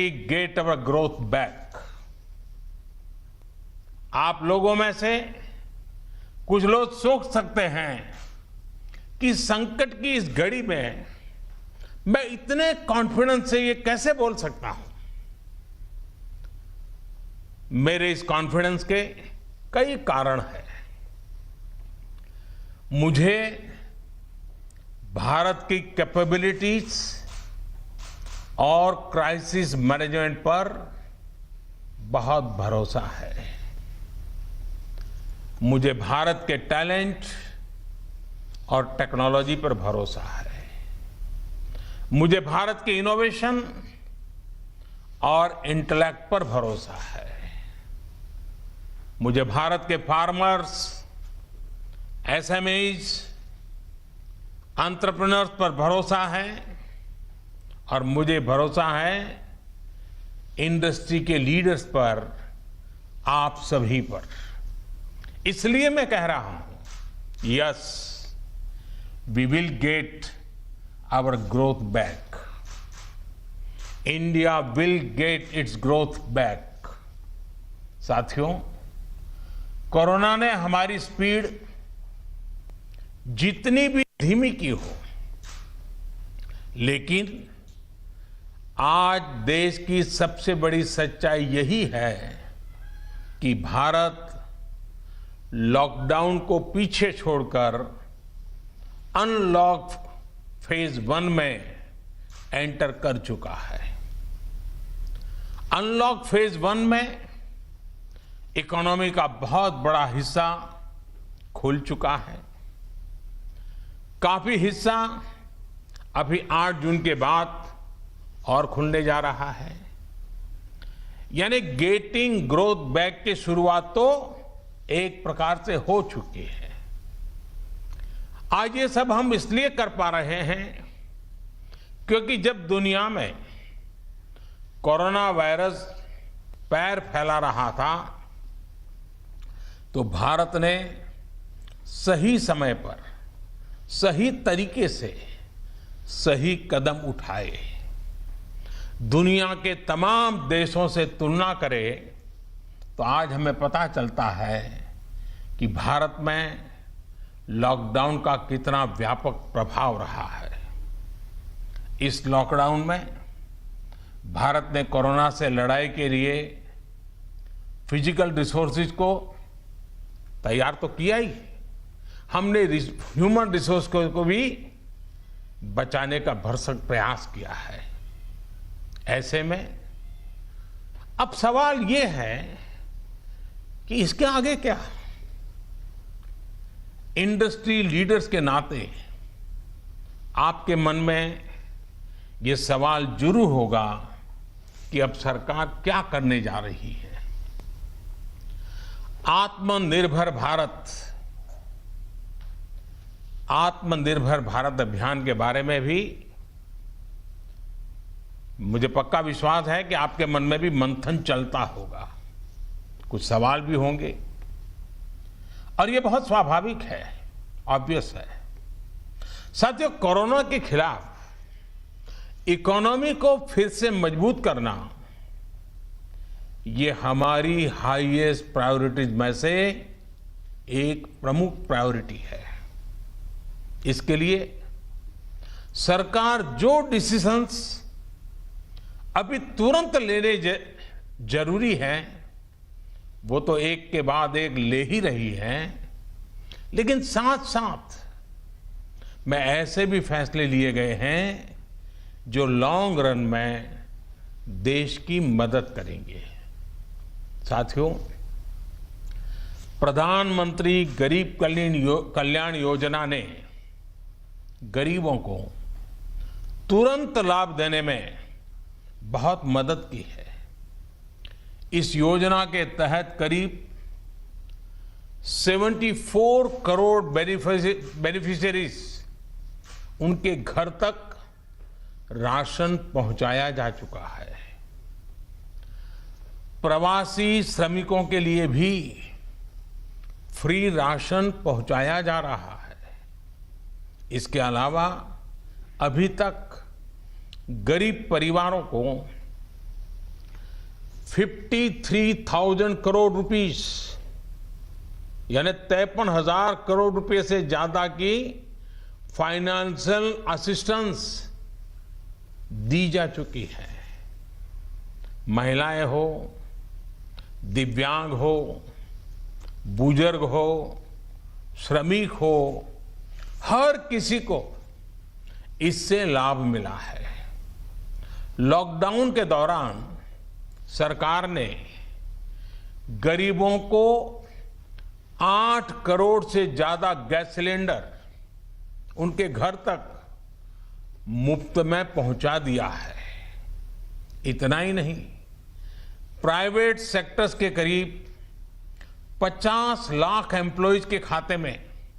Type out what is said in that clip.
Get our growth back. आप लोगों में से कुछ लोग सोच सकते हैं कि संकट की इस घड़ी में मैं इतने कॉन्फिडेंस से ये कैसे बोल सकता हूं। मेरे इस कॉन्फिडेंस के कई कारण हैं। मुझे भारत की कैपेबिलिटीज और क्राइसिस मैनेजमेंट पर बहुत भरोसा है। मुझे भारत के टैलेंट और टेक्नोलॉजी पर भरोसा है। मुझे भारत के इनोवेशन और इंटेलेक्ट पर भरोसा है। मुझे भारत के फार्मर्स, एसएमईज, एंटरप्रेन्योर्स पर भरोसा है और मुझे भरोसा है इंडस्ट्री के लीडर्स पर, आप सभी पर। इसलिए मैं कह रहा हूं, yes, we will get our growth back. India will get its growth back. साथियों, कोरोना ने हमारी स्पीड जितनी भी धीमी की हो, लेकिन आज देश की सबसे बड़ी सच्चाई यही है कि भारत लॉकडाउन को पीछे छोड़कर अनलॉक फेज 1 में एंटर कर चुका है। अनलॉक फेज 1 में इकोनॉमी का बहुत बड़ा हिस्सा खुल चुका है। काफी हिस्सा अभी 8 जून के बाद और खुलने जा रहा है। यानी गेटिंग ग्रोथ बैक की शुरुआत तो एक प्रकार से हो चुकी है। आज ये सब हम इसलिए कर पा रहे हैं क्योंकि जब दुनिया में कोरोना वायरस पैर फैला रहा था तो भारत ने सही समय पर, सही तरीके से सही कदम उठाए। दुनिया के तमाम देशों से तुलना करें तो आज हमें पता चलता है कि भारत में लॉकडाउन का कितना व्यापक प्रभाव रहा है। इस लॉकडाउन में भारत ने कोरोना से लड़ाई के लिए फिजिकल रिसोर्सेज को तैयार तो किया ही, हमने ह्यूमन रिसोर्स को भी बचाने का भरसक प्रयास किया है। ऐसे में अब सवाल ये है कि इसके आगे क्या। इंडस्ट्री लीडर्स के नाते आपके मन में ये सवाल जरूर होगा कि अब सरकार क्या करने जा रही है। आत्मनिर्भर भारत अभियान के बारे में भी मुझे पक्का विश्वास है कि आपके मन में भी मंथन चलता होगा, कुछ सवाल भी होंगे और ये बहुत स्वाभाविक है, ऑब्वियस है। साथियों, कोरोना के खिलाफ इकोनॉमी को फिर से मजबूत करना ये हमारी हाईएस्ट प्रायोरिटीज में से एक प्रमुख प्रायोरिटी है। इसके लिए सरकार जो डिसीजंस अभी तुरंत लेने जरूरी है वो तो एक के बाद एक ले ही रही है, लेकिन साथ साथ में ऐसे भी फैसले लिए गए हैं जो लॉन्ग रन में देश की मदद करेंगे। साथियों, प्रधानमंत्री गरीब कल्याण योजना ने गरीबों को तुरंत लाभ देने में बहुत मदद की है। इस योजना के तहत करीब 74 करोड़ बेनिफिशियरीज उनके घर तक राशन पहुंचाया जा चुका है। प्रवासी श्रमिकों के लिए भी फ्री राशन पहुंचाया जा रहा है। इसके अलावा अभी तक गरीब परिवारों को 53,000 करोड़ रुपीस यानी 53,000 करोड़ रुपए से ज्यादा की फाइनेंशियल असिस्टेंस दी जा चुकी है। महिलाएं हो, दिव्यांग हो, बुजुर्ग हो, श्रमिक हो, हर किसी को इससे लाभ मिला है। लॉकडाउन के दौरान सरकार ने गरीबों को 8 करोड़ से ज्यादा गैस सिलेंडर उनके घर तक मुफ्त में पहुंचा दिया है। इतना ही नहीं, प्राइवेट सेक्टर्स के करीब 50 लाख एम्प्लॉयज के खाते में